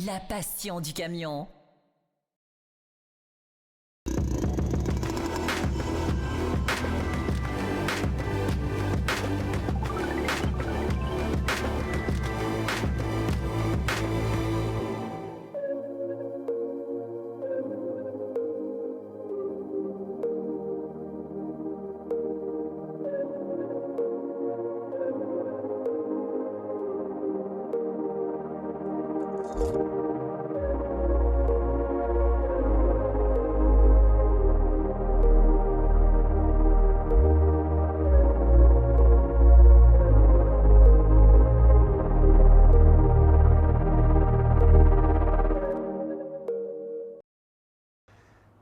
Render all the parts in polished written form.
la passion du camion.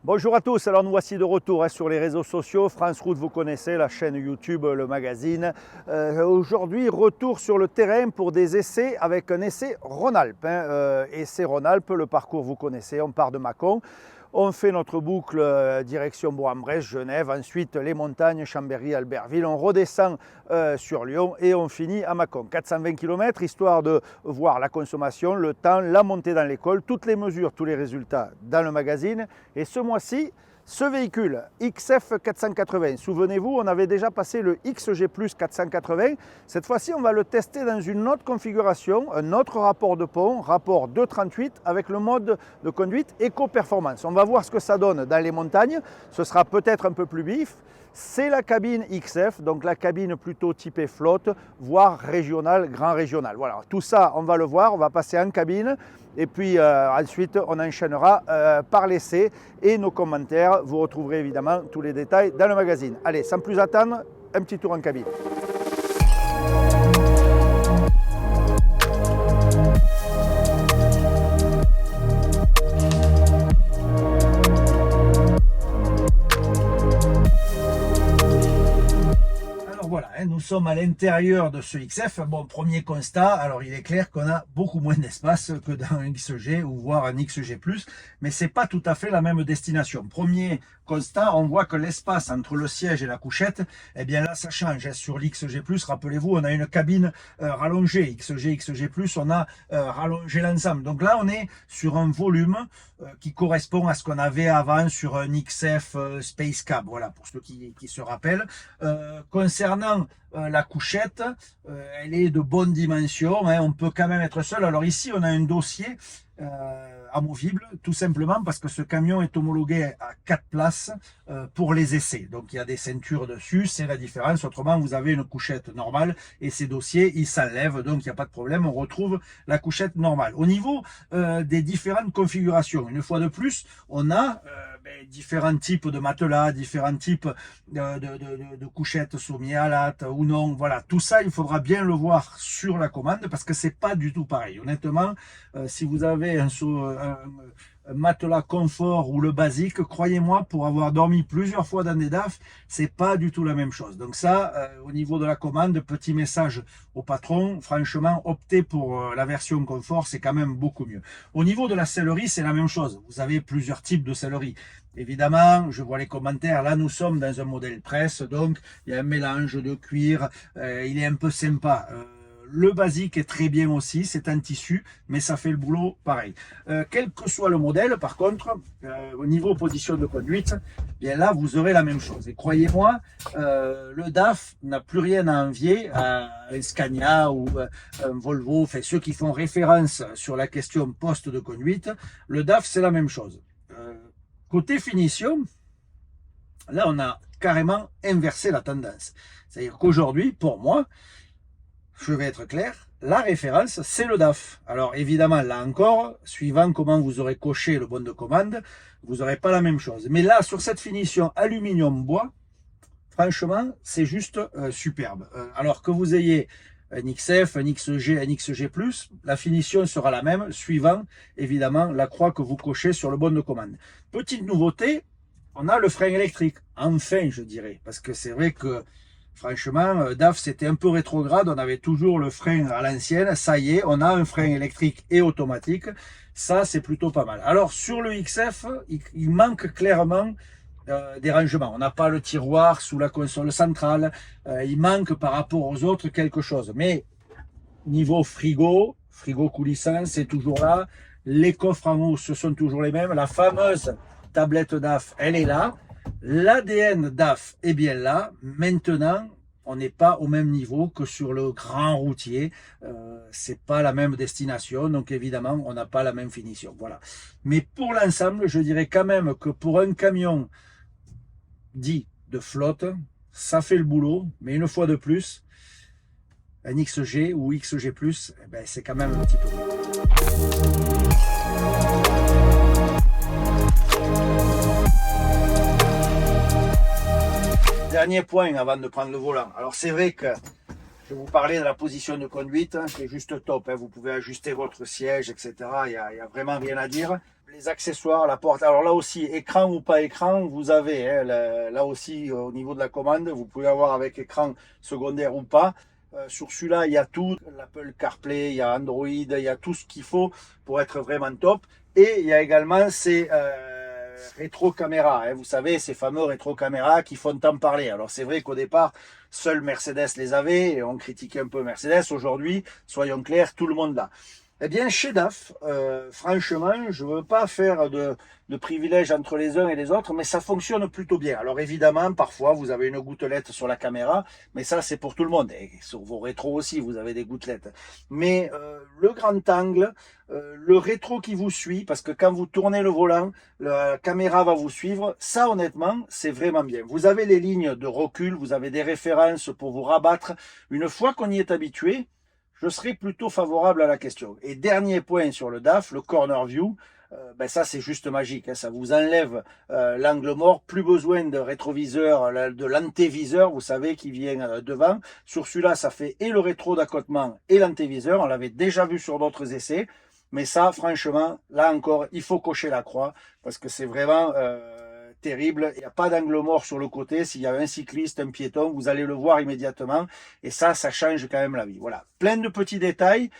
Bonjour à tous, alors nous voici de retour sur les réseaux sociaux. France Route, vous connaissez, la chaîne YouTube, le magazine. Aujourd'hui, retour sur le terrain pour des essais avec un essai Rhône-Alpes. Essai Rhône-Alpes, le parcours vous connaissez, on part de Mâcon. On fait notre boucle direction Bourg-en-Bresse, Genève, ensuite les montagnes, Chambéry, Albertville. On redescend sur Lyon et on finit à Mâcon. 420 km, histoire de voir la consommation, le temps, la montée dans l'école, toutes les mesures, tous les résultats dans le magazine. Et ce mois-ci, ce véhicule XF 480, souvenez-vous, on avait déjà passé le XG Plus 480. Cette fois-ci, on va le tester dans une autre configuration, un autre rapport de pont, rapport 238 avec le mode de conduite éco-performance. On va voir ce que ça donne dans les montagnes. Ce sera peut-être un peu plus vif. C'est la cabine XF, donc la cabine plutôt typée flotte, voire régionale, grand régional. Voilà, tout ça, on va le voir, on va passer en cabine. Et puis ensuite, on enchaînera par l'essai et nos commentaires. Vous retrouverez évidemment tous les détails dans le magazine. Allez, sans plus attendre, un petit tour en cabine. Nous sommes à l'intérieur de ce XF. Bon, premier constat, alors il est clair qu'on a beaucoup moins d'espace que dans un XG ou voire un XG+, mais c'est pas tout à fait la même destination. Premier constat, on voit que l'espace entre le siège et la couchette, eh bien là ça change. Sur l'XG+, rappelez-vous, on a une cabine rallongée. XG+, on a rallongé l'ensemble. Donc là, on est sur un volume qui correspond à ce qu'on avait avant sur un XF Space Cab. Voilà, pour ceux qui se rappellent. Concernant la couchette, elle est de bonne dimension, hein, on peut quand même être seul. Alors ici, on a un dossier amovible, tout simplement parce que ce camion est homologué à 4 places pour les essais. Donc il y a des ceintures dessus, c'est la différence. Autrement, vous avez une couchette normale et ces dossiers, ils s'enlèvent, donc il n'y a pas de problème, on retrouve la couchette normale. Au niveau des différentes configurations, une fois de plus, on a différents types de matelas, différents types de couchettes sommiers à latte ou non. Voilà, tout ça, il faudra bien le voir sur la commande parce que c'est pas du tout pareil. Honnêtement, si vous avez un matelas confort ou le basique, croyez-moi, pour avoir dormi plusieurs fois dans des DAF, c'est pas du tout la même chose. Donc ça, au niveau de la commande, petit message au patron, franchement, optez pour la version confort, c'est quand même beaucoup mieux. Au niveau de la sellerie, c'est la même chose. Vous avez plusieurs types de sellerie. Évidemment, je vois les commentaires, là nous sommes dans un modèle presse, donc il y a un mélange de cuir, il est un peu sympa. Le basique est très bien aussi, c'est un tissu, mais ça fait le boulot pareil. Quel que soit le modèle, par contre, au niveau position de conduite, bien là, vous aurez la même chose. Et croyez-moi, le DAF n'a plus rien à envier à un Scania ou un Volvo, enfin, ceux qui font référence sur la question poste de conduite. Le DAF, c'est la même chose. Côté finition, là, on a carrément inversé la tendance. C'est-à-dire qu'aujourd'hui, pour moi, je vais être clair, la référence, c'est le DAF. Alors évidemment, là encore, suivant comment vous aurez coché le bon de commande, vous n'aurez pas la même chose. Mais là, sur cette finition aluminium-bois, franchement, c'est juste superbe. Alors que vous ayez un XF, un XG, un XG+, la finition sera la même, suivant évidemment la croix que vous cochez sur le bon de commande. Petite nouveauté, on a le frein électrique. Enfin, je dirais, parce que c'est vrai que franchement, DAF, c'était un peu rétrograde. On avait toujours le frein à l'ancienne. Ça y est, on a un frein électrique et automatique. Ça, c'est plutôt pas mal. Alors, sur le XF, il manque clairement des rangements. On n'a pas le tiroir sous la console centrale. Il manque par rapport aux autres quelque chose. Mais niveau frigo coulissant, c'est toujours là. Les coffres en haut, ce sont toujours les mêmes. La fameuse tablette DAF, elle est là. L'ADN DAF est bien là. Maintenant, on n'est pas au même niveau que sur le grand routier. C'est pas la même destination, donc évidemment, on n'a pas la même finition. Voilà. Mais pour l'ensemble, je dirais quand même que pour un camion dit de flotte, ça fait le boulot. Mais une fois de plus, un XG ou XG+, eh ben, c'est quand même un petit peu mieux. Dernier point avant de prendre le volant. Alors c'est vrai que je vous parlais de la position de conduite, hein, c'est juste top. Hein. Vous pouvez ajuster votre siège, etc. Il y a vraiment rien à dire. Les accessoires, la porte. Alors là aussi, écran ou pas écran, vous avez. Hein, là aussi, au niveau de la commande, vous pouvez avoir avec écran secondaire ou pas. Sur celui-là, il y a tout. L'Apple CarPlay, il y a Android, il y a tout ce qu'il faut pour être vraiment top. Et il y a également ces rétro-caméras, hein, vous savez, ces fameux rétro-caméras qui font tant parler. Alors c'est vrai qu'au départ, seul Mercedes les avait et on critiquait un peu Mercedes. Aujourd'hui, soyons clairs, tout le monde l'a. Eh bien, chez DAF, franchement, je ne veux pas faire de privilèges entre les uns et les autres, mais ça fonctionne plutôt bien. Alors évidemment, parfois, vous avez une gouttelette sur la caméra, mais ça, c'est pour tout le monde. Et sur vos rétros aussi, vous avez des gouttelettes. Mais le grand angle, le rétro qui vous suit, parce que quand vous tournez le volant, la caméra va vous suivre. Ça, honnêtement, c'est vraiment bien. Vous avez les lignes de recul, vous avez des références pour vous rabattre. Une fois qu'on y est habitué, je serais plutôt favorable à la question. Et dernier point sur le DAF, le corner view, ben ça c'est juste magique, hein, ça vous enlève l'angle mort, plus besoin de rétroviseur, de l'antéviseur, vous savez, qui vient devant. Sur celui-là, ça fait et le rétro d'accotement et l'antéviseur, on l'avait déjà vu sur d'autres essais, mais ça, franchement, là encore, il faut cocher la croix, parce que c'est vraiment terrible. Il n'y a pas d'angle mort sur le côté. S'il y a un cycliste, un piéton, vous allez le voir immédiatement. Et ça change quand même la vie. Voilà, plein de petits détails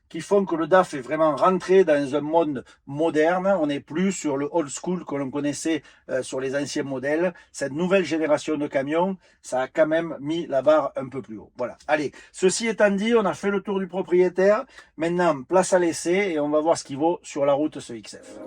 qui font que le DAF est vraiment rentré dans un monde moderne. On n'est plus sur le old school que l'on connaissait sur les anciens modèles. Cette nouvelle génération de camions, ça a quand même mis la barre un peu plus haut. Voilà. Allez, ceci étant dit, on a fait le tour du propriétaire. Maintenant, place à l'essai et on va voir ce qu'il vaut sur la route ce XF.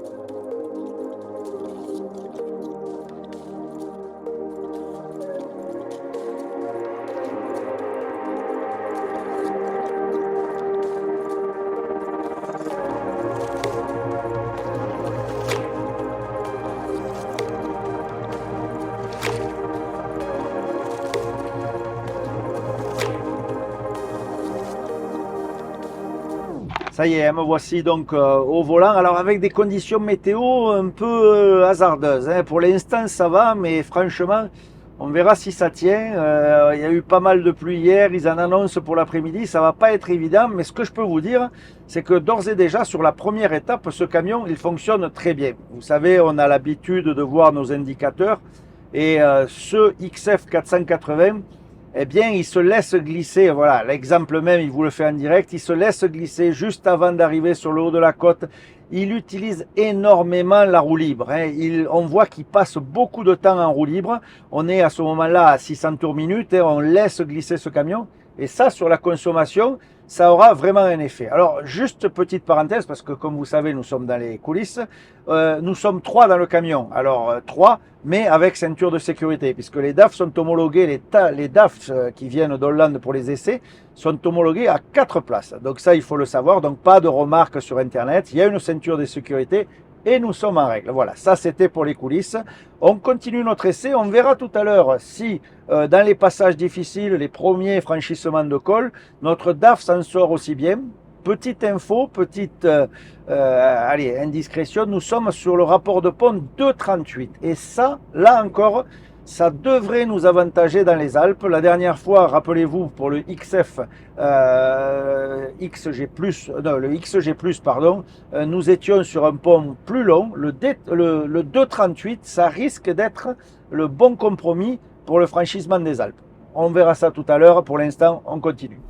Ça y est, me voici donc au volant. Alors avec des conditions météo un peu hasardeuses. Hein. Pour l'instant ça va, mais franchement, on verra si ça tient. Il y a eu pas mal de pluie hier, ils en annoncent pour l'après-midi. Ça va pas être évident, mais ce que je peux vous dire, c'est que d'ores et déjà sur la première étape, ce camion, il fonctionne très bien. Vous savez, on a l'habitude de voir nos indicateurs. Et ce XF 480, eh bien, il se laisse glisser, voilà, l'exemple même, il vous le fait en direct, il se laisse glisser juste avant d'arriver sur le haut de la côte. Il utilise énormément la roue libre. Hein. On voit qu'il passe beaucoup de temps en roue libre. On est à ce moment-là à 600 tours minute et on laisse glisser ce camion. Et ça, sur la consommation, ça aura vraiment un effet. Alors, juste petite parenthèse, parce que comme vous savez, nous sommes dans les coulisses. Nous sommes 3 dans le camion. Alors, 3, mais avec ceinture de sécurité, puisque les DAF sont homologués, les DAF qui viennent d'Hollande pour les essais, sont homologués à 4 places. Donc ça, il faut le savoir. Donc, pas de remarques sur Internet. Il y a une ceinture de sécurité et nous sommes en règle. Voilà, ça c'était pour les coulisses. On continue notre essai. On verra tout à l'heure si dans les passages difficiles, les premiers franchissements de col, notre DAF s'en sort aussi bien. Petite info, petite allez, indiscrétion, nous sommes sur le rapport de pont 2,38. Et ça, là encore, ça devrait nous avantager dans les Alpes. La dernière fois, rappelez-vous, pour le XF le XG+, pardon, nous étions sur un pont plus long. Le 2,38, ça risque d'être le bon compromis pour le franchissement des Alpes. On verra ça tout à l'heure. Pour l'instant, on continue.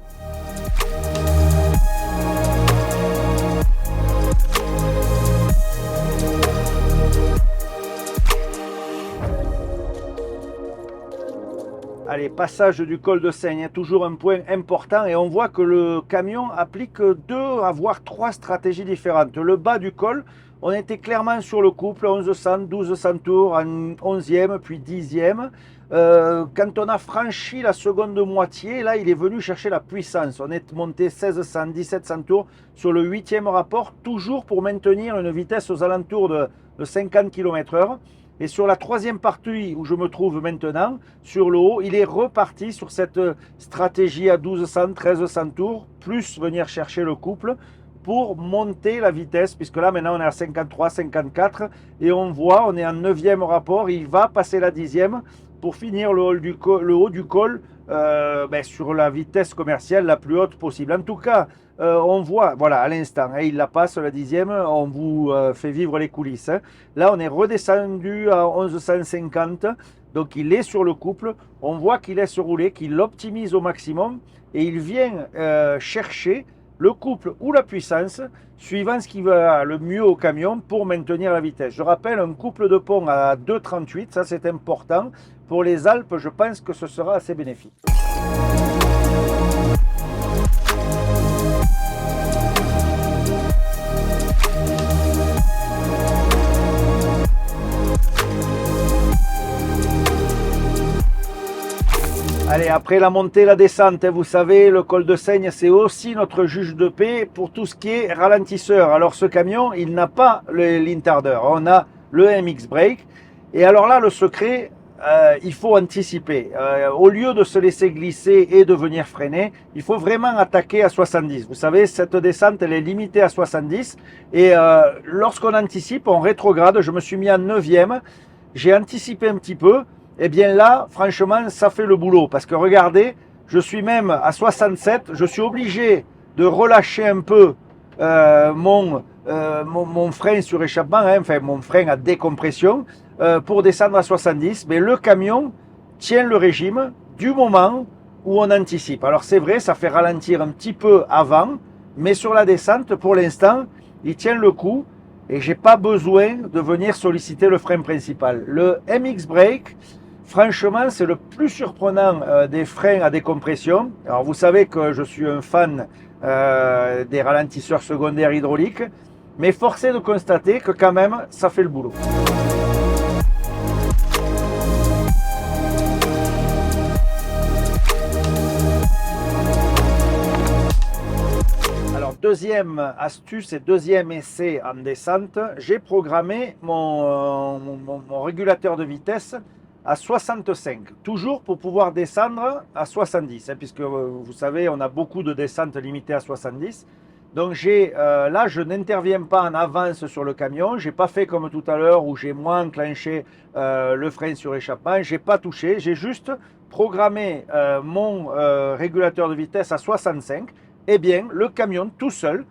Allez, passage du col de Seigne, toujours un point important et on voit que le camion applique 2 voire 3 stratégies différentes. Le bas du col, on était clairement sur le couple, 1100, 1200 tours, en 11e puis 10e. Quand on a franchi la seconde moitié, là il est venu chercher la puissance. On est monté 1600, 1700 tours sur le 8e rapport, toujours pour maintenir une vitesse aux alentours de 50 km/h. Et sur la 3e partie où je me trouve maintenant, sur le haut, il est reparti sur cette stratégie à 1200, 1300 tours, plus venir chercher le couple pour monter la vitesse, puisque là maintenant on est à 53, 54, et on voit, on est en 9e rapport, il va passer la 10e pour finir le haut du col sur la vitesse commerciale la plus haute possible. En tout cas, on voit, voilà, à l'instant, il la passe la 10e, on vous fait vivre les coulisses. Là, on est redescendu à 1150, donc il est sur le couple, on voit qu'il laisse rouler, qu'il l'optimise au maximum, et il vient chercher le couple ou la puissance, suivant ce qui va le mieux au camion pour maintenir la vitesse. Je rappelle, un couple de pont à 2,38, ça c'est important. Pour les Alpes, je pense que ce sera assez bénéfique. Allez, après la montée, la descente, vous savez, le col de Seigne, c'est aussi notre juge de paix pour tout ce qui est ralentisseur. Alors ce camion, il n'a pas l'interdeur, on a le MX Brake. Et alors là, le secret, il faut anticiper. Au lieu de se laisser glisser et de venir freiner, il faut vraiment attaquer à 70. Vous savez, cette descente, elle est limitée à 70. Et lorsqu'on anticipe, on rétrograde. Je me suis mis en 9e, j'ai anticipé un petit peu. Eh bien là, franchement, ça fait le boulot. Parce que regardez, je suis même à 67. Je suis obligé de relâcher un peu mon frein sur échappement, enfin mon frein à décompression, pour descendre à 70. Mais le camion tient le régime du moment où on anticipe. Alors c'est vrai, ça fait ralentir un petit peu avant. Mais sur la descente, pour l'instant, il tient le coup. Et j'ai pas besoin de venir solliciter le frein principal. Le MX Brake, franchement, c'est le plus surprenant des freins à décompression. Alors, vous savez que je suis un fan des ralentisseurs secondaires hydrauliques, mais force est de constater que quand même, ça fait le boulot. Alors, deuxième astuce et deuxième essai en descente, j'ai programmé mon régulateur de vitesse à 65, toujours pour pouvoir descendre à 70, puisque vous savez, on a beaucoup de descentes limitées à 70. Donc là, je n'interviens pas en avance sur le camion, j'ai pas fait comme tout à l'heure où j'ai moins enclenché le frein sur échappement, j'ai pas touché, j'ai juste programmé mon régulateur de vitesse à 65. Eh bien, le camion tout seul,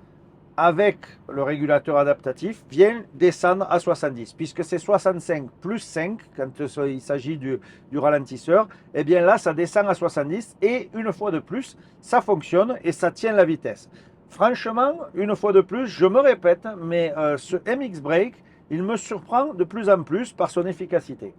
avec le régulateur adaptatif, vient descendre à 70. Puisque c'est 65 plus 5, quand il s'agit du ralentisseur, eh bien là, ça descend à 70. Et une fois de plus, ça fonctionne et ça tient la vitesse. Franchement, une fois de plus, je me répète, mais ce MX Brake, il me surprend de plus en plus par son efficacité.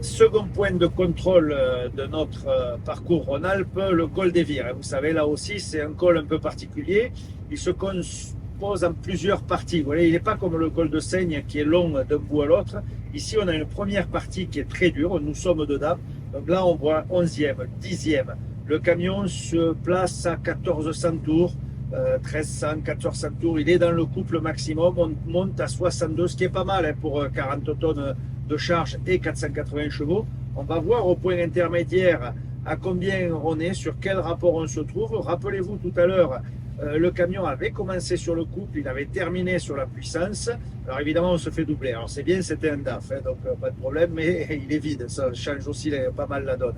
Second point de contrôle de notre parcours Rhône-Alpes, le col des Vires. Vous savez, là aussi, c'est un col un peu particulier. Il se compose en plusieurs parties. Vous voyez, il n'est pas comme le col de Seigne qui est long d'un bout à l'autre. Ici, on a une première partie qui est très dure. Nous sommes dedans. Donc là, on voit 11e, 10e. Le camion se place à 1400 tours. 1300, 1400 tours, il est dans le couple maximum, on monte à 62, ce qui est pas mal pour 40 tonnes de charge et 480 chevaux. On va voir au point intermédiaire à combien on est, sur quel rapport on se trouve. Rappelez-vous tout à l'heure, le camion avait commencé sur le couple, il avait terminé sur la puissance. Alors évidemment, on se fait doubler. Alors c'est bien, c'était un DAF, donc pas de problème, mais il est vide, ça change aussi pas mal la donne.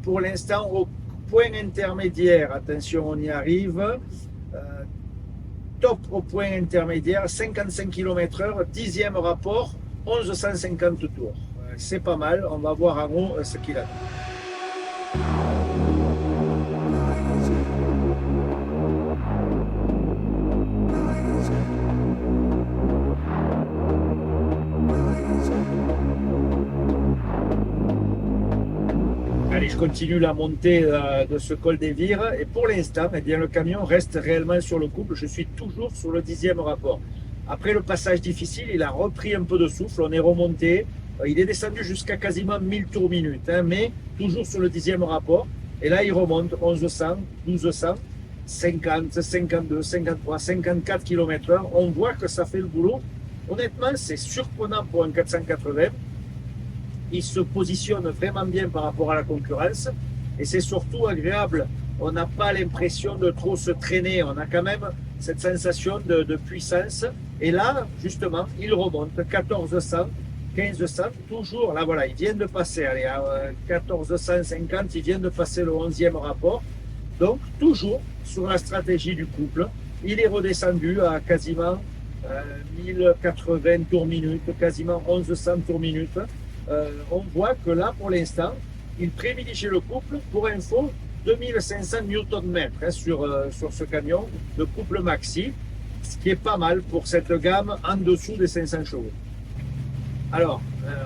Pour l'instant, au point intermédiaire, attention, on y arrive. Top au point intermédiaire, 55 km/h, 10e rapport, 1150 tours. C'est pas mal, on va voir en haut ce qu'il a. continue la montée de ce col des Vires et pour l'instant, eh bien, le camion reste réellement sur le couple. Je suis toujours sur le 10e rapport. Après le passage difficile, il a repris un peu de souffle, on est remonté. Il est descendu jusqu'à quasiment 1000 tours minute, hein, mais toujours sur le 10e rapport. Et là, il remonte 1100, 1200, 50, 52, 53, 54 km/h. On voit que ça fait le boulot. Honnêtement, c'est surprenant pour un 480. Il se positionne vraiment bien par rapport à la concurrence et c'est surtout agréable. On n'a pas l'impression de trop se traîner, on a quand même cette sensation de puissance. Et là, justement, il remonte 1400, 1500, toujours, là voilà, il vient de passer, allez, à 1450, il vient de passer le 11e rapport. Donc, toujours sur la stratégie du couple, il est redescendu à quasiment 1080 tours minute, quasiment 1100 tours minute. On voit que là, pour l'instant, il privilégie le couple. Pour info, 2500 Nm hein, sur ce camion de couple maxi, ce qui est pas mal pour cette gamme en dessous des 500 chevaux. Alors,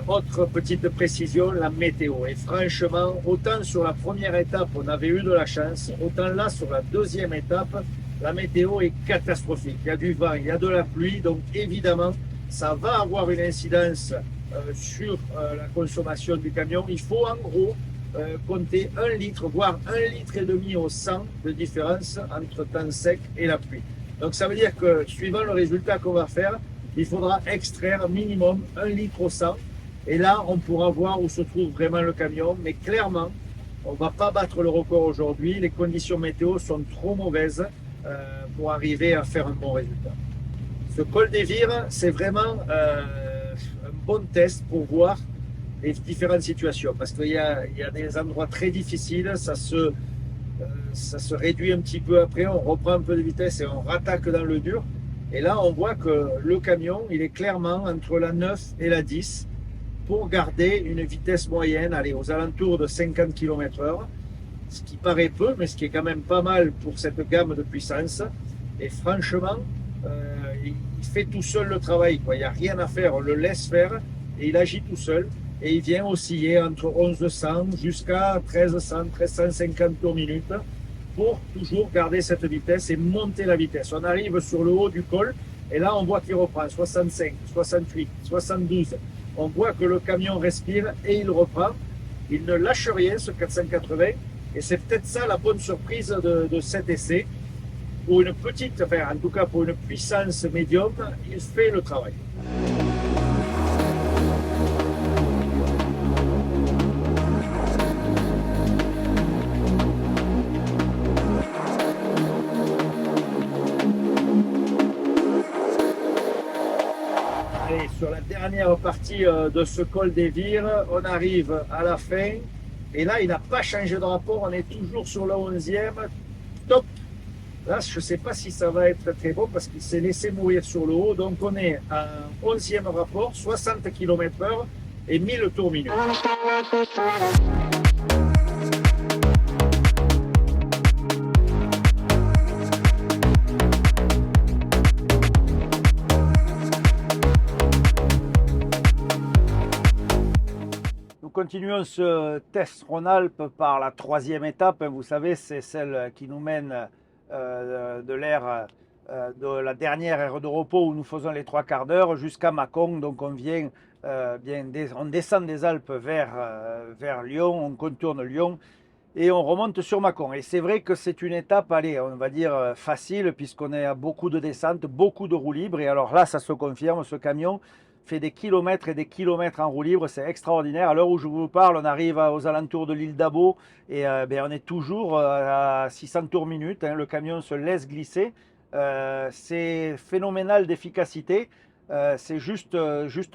autre petite précision, la météo. Et franchement, autant sur la première étape, on avait eu de la chance, autant là, sur la deuxième étape, la météo est catastrophique. Il y a du vent, il y a de la pluie, donc évidemment, ça va avoir une incidence sur la consommation du camion. Il faut en gros compter 1 litre, voire 1,5 litre au 100 de différence entre temps sec et la pluie. Donc ça veut dire que suivant le résultat qu'on va faire, il faudra extraire minimum 1 litre au 100. Et là, on pourra voir où se trouve vraiment le camion. Mais clairement, on ne va pas battre le record aujourd'hui. Les conditions météo sont trop mauvaises pour arriver à faire un bon résultat. Ce col des Vires, c'est vraiment un bon test pour voir les différentes situations. Parce qu'il y a des endroits très difficiles, ça se réduit un petit peu après, on reprend un peu de vitesse et on rattaque dans le dur. Et là, on voit que le camion, il est clairement entre la 9 et la 10 pour garder une vitesse moyenne, allez, aux alentours de 50 km/h, ce qui paraît peu, mais ce qui est quand même pas mal pour cette gamme de puissance. Et franchement, il fait tout seul le travail, quoi. Il n'y a rien à faire, on le laisse faire et il agit tout seul. Et il vient osciller entre 1100 jusqu'à 1300, 1350 tours minute pour toujours garder cette vitesse et monter la vitesse. On arrive sur le haut du col et là on voit qu'il reprend 65, 68, 72. On voit que le camion respire et il reprend. Il ne lâche rien ce 480 et c'est peut-être ça la bonne surprise de cet essai. Pour une petite, enfin en tout cas pour une puissance médium, il fait le travail. Allez, sur la dernière partie de ce col des Vires, on arrive à la fin. Et là, il n'a pas changé de rapport, on est toujours sur le 11e. Top! Là, je ne sais pas si ça va être très bon parce qu'il s'est laissé mourir sur le haut. Donc, on est à 11e rapport, 60 km/h et 1000 tours minute. Nous continuons ce test Rhône-Alpes par la 3e étape. Vous savez, c'est celle qui nous mène de l'ère de la dernière aire de repos où nous faisons les 3 quarts d'heure jusqu'à Mâcon. Donc on vient on descend des Alpes vers Lyon, on contourne Lyon et on remonte sur Mâcon. Et c'est vrai que c'est une étape, allez, on va dire facile, puisqu'on est à beaucoup de descentes, beaucoup de roues libres. Et alors là, ça se confirme, ce camion fait des kilomètres et des kilomètres en roue libre, c'est extraordinaire. À l'heure où je vous parle, on arrive aux alentours de l'île d'Abo et on est toujours à 600 tours minute. Hein, le camion se laisse glisser. C'est phénoménal d'efficacité. C'est juste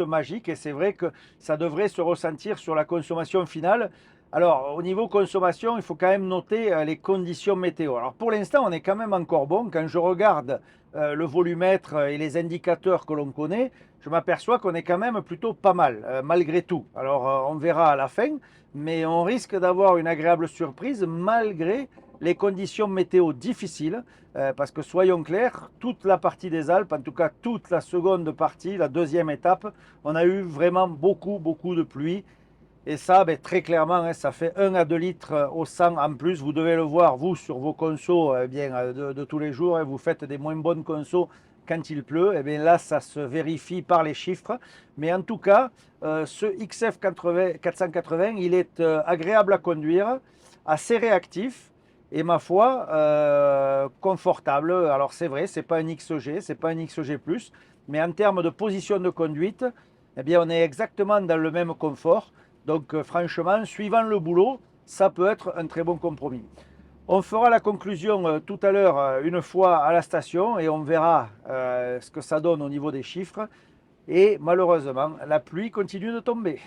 magique et c'est vrai que ça devrait se ressentir sur la consommation finale. Alors, au niveau consommation, il faut quand même noter les conditions météo. Alors, pour l'instant, on est quand même encore bon. Quand je regarde le volumètre et les indicateurs que l'on connaît, je m'aperçois qu'on est quand même plutôt pas mal, malgré tout. Alors, on verra à la fin, mais on risque d'avoir une agréable surprise malgré les conditions météo difficiles, parce que soyons clairs, toute la partie des Alpes, en tout cas toute la seconde partie, la 2e étape, on a eu vraiment beaucoup de pluie. Et ça, ben, très clairement, hein, ça fait 1 à 2 litres au 100 en plus. Vous devez le voir, vous, sur vos consos de tous les jours. Hein, vous faites des moins bonnes consos quand il pleut. Et bien là, ça se vérifie par les chiffres. Mais en tout cas, ce XF 480, il est agréable à conduire, assez réactif et ma foi, confortable. Alors c'est vrai, c'est pas un XG, c'est pas un XG+, mais en termes de position de conduite, eh bien, on est exactement dans le même confort. Donc franchement, suivant le boulot, ça peut être un très bon compromis. On fera la conclusion tout à l'heure une fois à la station et on verra ce que ça donne au niveau des chiffres. Et malheureusement, la pluie continue de tomber.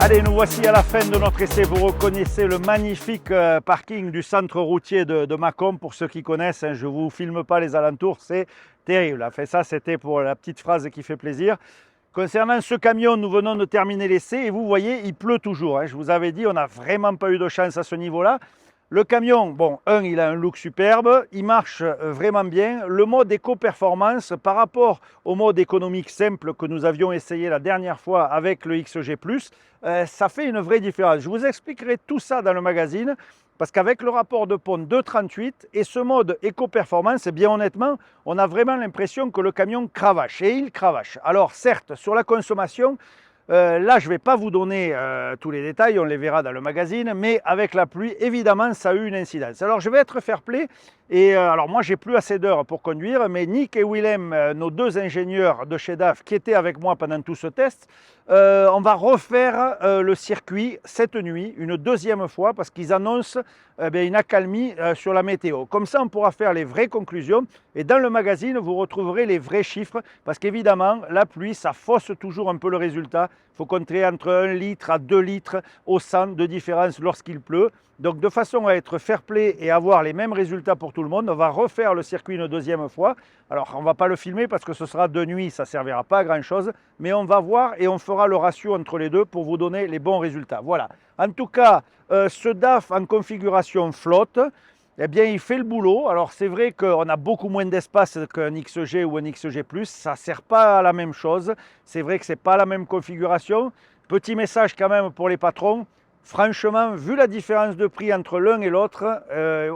Allez, nous voici à la fin de notre essai. Vous reconnaissez le magnifique parking du centre routier de Mâcon. Pour ceux qui connaissent, hein, je ne vous filme pas les alentours, c'est terrible. Enfin, ça, c'était pour la petite phrase qui fait plaisir. Concernant ce camion, nous venons de terminer l'essai et vous voyez, il pleut toujours. Hein. Je vous avais dit, on n'a vraiment pas eu de chance à ce niveau-là. Le camion, bon, il a un look superbe, il marche vraiment bien. Le mode éco-performance par rapport au mode économique simple que nous avions essayé la dernière fois avec le XG+, ça fait une vraie différence. Je vous expliquerai tout ça dans le magazine parce qu'avec le rapport de Pond 2,38 et ce mode éco-performance, bien honnêtement, on a vraiment l'impression que le camion cravache et il cravache. Alors certes, sur la consommation, là, je ne vais pas vous donner tous les détails, on les verra dans le magazine, mais avec la pluie, évidemment, ça a eu une incidence. Alors, je vais être fair-play, et alors moi, j'ai plus assez d'heures pour conduire, mais Nick et Willem, nos deux ingénieurs de chez DAF, qui étaient avec moi pendant tout ce test, on va refaire le circuit cette nuit, une deuxième fois, parce qu'ils annoncent une accalmie sur la météo. Comme ça, on pourra faire les vraies conclusions, et dans le magazine, vous retrouverez les vrais chiffres, parce qu'évidemment, la pluie, ça fausse toujours un peu le résultat. Il faut compter entre 1 litre à 2 litres au 100 de différence lorsqu'il pleut. Donc de façon à être fair-play et avoir les mêmes résultats pour tout le monde, on va refaire le circuit une deuxième fois. Alors on ne va pas le filmer parce que ce sera de nuit, ça ne servira pas à grand chose, mais on va voir et on fera le ratio entre les deux pour vous donner les bons résultats. Voilà. En tout cas, ce DAF en configuration flotte, eh bien, il fait le boulot. Alors, c'est vrai qu'on a beaucoup moins d'espace qu'un XG ou un XG+. Ça ne sert pas à la même chose. C'est vrai que ce n'est pas la même configuration. Petit message quand même pour les patrons. Franchement, vu la différence de prix entre l'un et l'autre,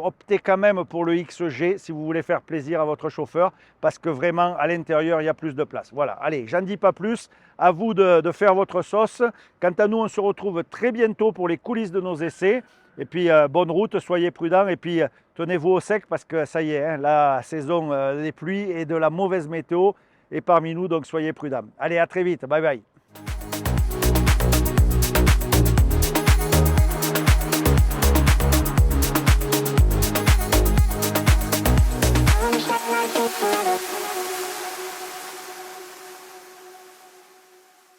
optez quand même pour le XG si vous voulez faire plaisir à votre chauffeur parce que vraiment, à l'intérieur, il y a plus de place. Voilà, allez, j'en dis pas plus. À vous de faire votre sauce. Quant à nous, on se retrouve très bientôt pour les coulisses de nos essais. Et puis, bonne route, soyez prudents et puis tenez-vous au sec parce que ça y est, hein, la saison des pluies et de la mauvaise météo est parmi nous, donc soyez prudents. Allez, à très vite, bye bye.